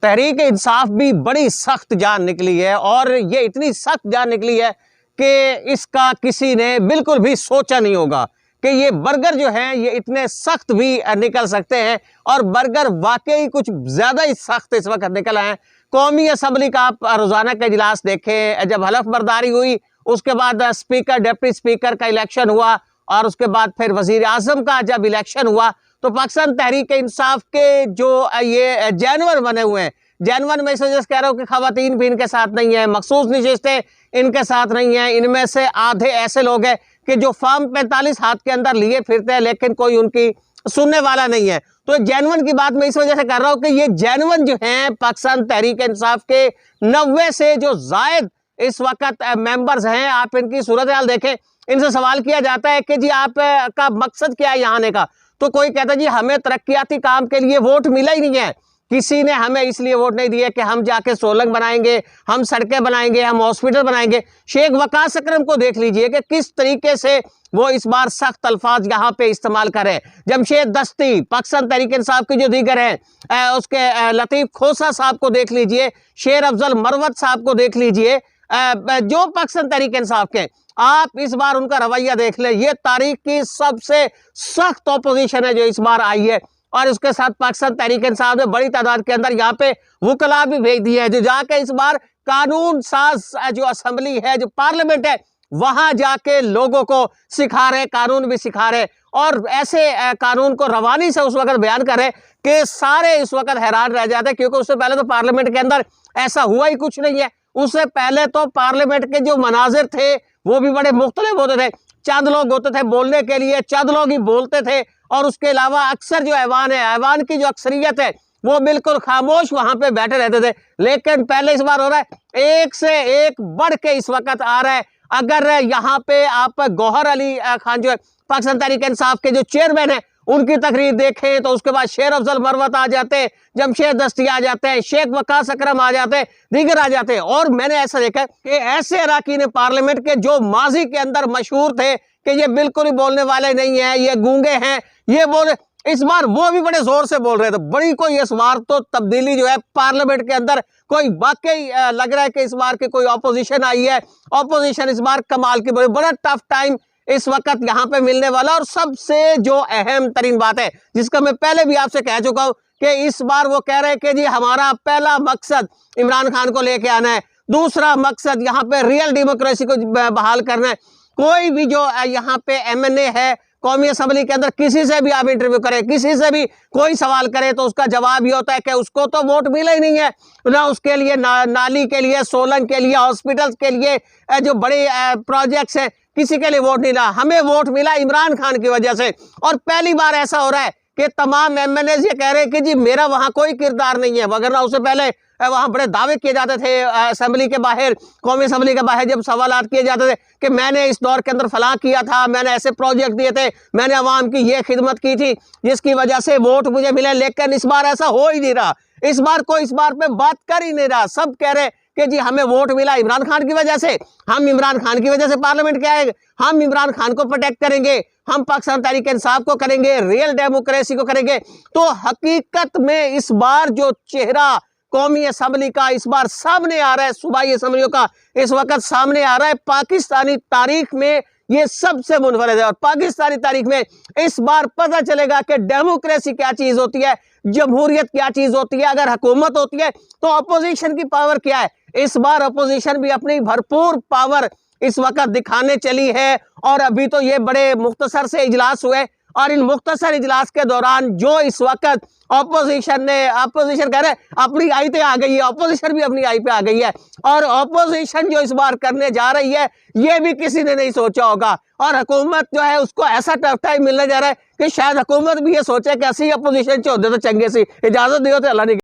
तहरीक इंसाफ भी बड़ी सख्त जान निकली है, और ये इतनी सख्त जान निकली है कि इसका किसी ने बिल्कुल भी सोचा नहीं होगा कि ये बर्गर जो हैं ये इतने सख्त भी निकल सकते हैं। और बर्गर वाकई कुछ ज़्यादा ही सख्त इस वक्त निकल आए हैं। कौमी असम्बली का आप रोज़ाना का इजलास देखें, जब हलफ बर्दारी हुई उसके बाद स्पीकर डिप्टी स्पीकर का इलेक्शन हुआ, और उसके बाद फिर वज़ीर आज़म का जब इलेक्शन हुआ, तो पाकिस्तान तहरीक इंसाफ के जो ये जानवर बने हुए हैं, जानवर में इस वजह से कह रहा हूँ कि ख़वातीन भी इनके साथ नहीं है, मखसूस नशिस्तें इनके साथ नहीं है, इनमें से आधे ऐसे लोग हैं कि जो फॉर्म 45 हाथ के अंदर लिए फिरते हैं लेकिन कोई उनकी सुनने वाला नहीं है। तो जैनवन की बात मैं इस वजह से कर रहा हूँ कि ये जैनवन जो हैं पाकिस्तान तहरीक इंसाफ के 90 से जो जायद इस वक्त मेंबर्स हैं, आप इनकी सूरत हाल देखें। इनसे सवाल किया जाता है कि जी आप का मकसद क्या है यहाँ आने का, तो कोई कहता है जी हमें तरक्याती काम के लिए वोट मिला ही नहीं है, किसी ने हमें इसलिए वोट नहीं दिया कि हम जाके सोलंग बनाएंगे, हम सड़कें बनाएंगे, हम हॉस्पिटल बनाएंगे। शेख वकास अकरम को देख लीजिए कि किस तरीके से वो इस बार सख्त अल्फाज यहाँ पे इस्तेमाल करें। जमशेद दस्ती पाकिस्तान तहरीक इंसाफ के जो दीगर हैं, उसके लतीफ़ खोसा साहब को देख लीजिए, शेर अफजल मरवत साहब को देख लीजिए, जो पाकिस्तान तहरीक इंसाफ के, आप इस बार उनका रवैया देख लें। ये तारीख की सबसे सख्त ऑपोजिशन है जो इस बार आई है, और उसके साथ पाकिस्तान तहरीक इंसाफ ने बड़ी तादाद के अंदर यहाँ पे वकला भी भेज दिए हैं जो जाके इस बार कानून साज जो असम्बली है, जो पार्लियामेंट है, वहां जाके लोगों को सिखा रहे, कानून भी सिखा रहे, और ऐसे कानून को रवानी से उस वक्त बयान कर रहे कि सारे इस वक्त हैरान रह जाते हैं, क्योंकि उससे पहले तो पार्लियामेंट के अंदर ऐसा हुआ ही कुछ नहीं है। उससे पहले तो पार्लियामेंट के जो मनाजिर थे वो भी बड़े मुख्तलिफ होते थे, चंद लोग होते थे बोलने के लिए, चंद लोग ही बोलते थे, और उसके अलावा अक्सर जो ऐवान है, ऐवान की जो अक्सरियत है वो बिल्कुल खामोश वहां पे बैठे रहते थे। लेकिन पहले इस बार हो रहा है एक से एक बढ़ के इस वक्त आ रहा है। अगर यहाँ पे आप गौहर अली खान जो है पाकिस्तान तहरीक इंसाफ के जो चेयरमैन है उनकी तकरीर देखें तो उसके बाद शेर अफजल मरवत आ जाते हैं, जमशेद दस्ती आ जाते हैं, शेख वकास अकरम आ जाते हैं, दीगर आ जाते हैं। और मैंने ऐसा देखा कि ऐसे अरकान पार्लियामेंट के जो माजी के अंदर मशहूर थे कि ये बिल्कुल ही बोलने वाले नहीं है, ये गूंगे हैं, ये बोल, इस बार वो भी बड़े जोर से बोल रहे थे। बड़ी कोई इस बार तो तब्दीली जो है पार्लियामेंट के अंदर कोई वाकई लग रहा है कि इस बार की कोई ऑपोजिशन आई है। ऑपोजिशन इस बार कमाल की, बड़ा टफ टाइम इस वक्त यहाँ पे मिलने वाला। और सबसे जो अहम तरीन बात है जिसका मैं पहले भी आपसे कह चुका हूँ कि इस बार वो कह रहे हैं कि जी हमारा पहला मकसद इमरान खान को लेके आना है, दूसरा मकसद यहाँ पे रियल डेमोक्रेसी को बहाल करना है। कोई भी जो यहाँ पे MNA है कौमी असम्बली के अंदर, किसी से भी आप इंटरव्यू करें, किसी से भी कोई सवाल करे तो उसका जवाब ये होता है कि उसको तो वोट मिला ही नहीं है ना, उसके लिए नाली के लिए, सोलंग के लिए, हॉस्पिटल्स के लिए, जो बड़े प्रोजेक्ट्स हैं, किसी के लिए वोट नहीं मिला। हमें वोट मिला इमरान खान की वजह से। और पहली बार ऐसा हो रहा है कि तमाम MNA ये कह रहे हैं कि जी मेरा वहाँ कोई किरदार नहीं है, वगरना उससे पहले वहाँ बड़े दावे किए जाते थे असम्बली के बाहर, कौमी असम्बली के बाहर जब सवालात किए जाते थे कि मैंने इस दौर के अंदर फलां किया था, मैंने ऐसे प्रोजेक्ट दिए थे, मैंने अवाम की ये खिदमत की थी जिसकी वजह से वोट मुझे मिले। लेकिन इस बार ऐसा हो ही नहीं रहा, इस बार कोई इस बार पे बात कर ही नहीं रहा। सब कह रहे कि जी हमें वोट मिला इमरान खान की वजह से, हम इमरान खान की वजह से पार्लियामेंट के आए, हम इमरान खान को प्रोटेक्ट करेंगे, हम पाकिस्तान तहरीक इंसाफ को करेंगे, रियल डेमोक्रेसी को करेंगे। तो हकीकत में इस बार जो चेहरा कौमी असम्बली का इस बार सामने आ रहा है, सूबाई असम्बलियों का इस वक्त सामने आ रहा है, पाकिस्तानी तारीख में ये सबसे मुनफरद है। और पाकिस्तानी तारीख में इस बार पता चलेगा कि डेमोक्रेसी क्या चीज होती है, जमहूरियत क्या चीज होती है, अगर हुकूमत होती है तो अपोजिशन की पावर क्या है। इस बार अपोजिशन भी अपनी भरपूर पावर इस वक्त दिखाने चली है। और अभी तो ये बड़े मुख्तसर से इजलास हुए, और इन मुख्तसर इजलास के दौरान जो इस वक्त अपोजिशन कह रहे अपनी आई पे आ गई है, अपोजिशन भी अपनी आई पे आ गई है। और अपोजिशन जो इस बार करने जा रही है ये भी किसी ने नहीं सोचा होगा। और हुकूमत जो है उसको ऐसा टफ टाइम मिलने जा रहा है कि शायद हुकूमत भी ये सोचे कि ऐसी अपोजिशन चौधरी तो चंगे सी इजाजत दियो तो अल्लाह ने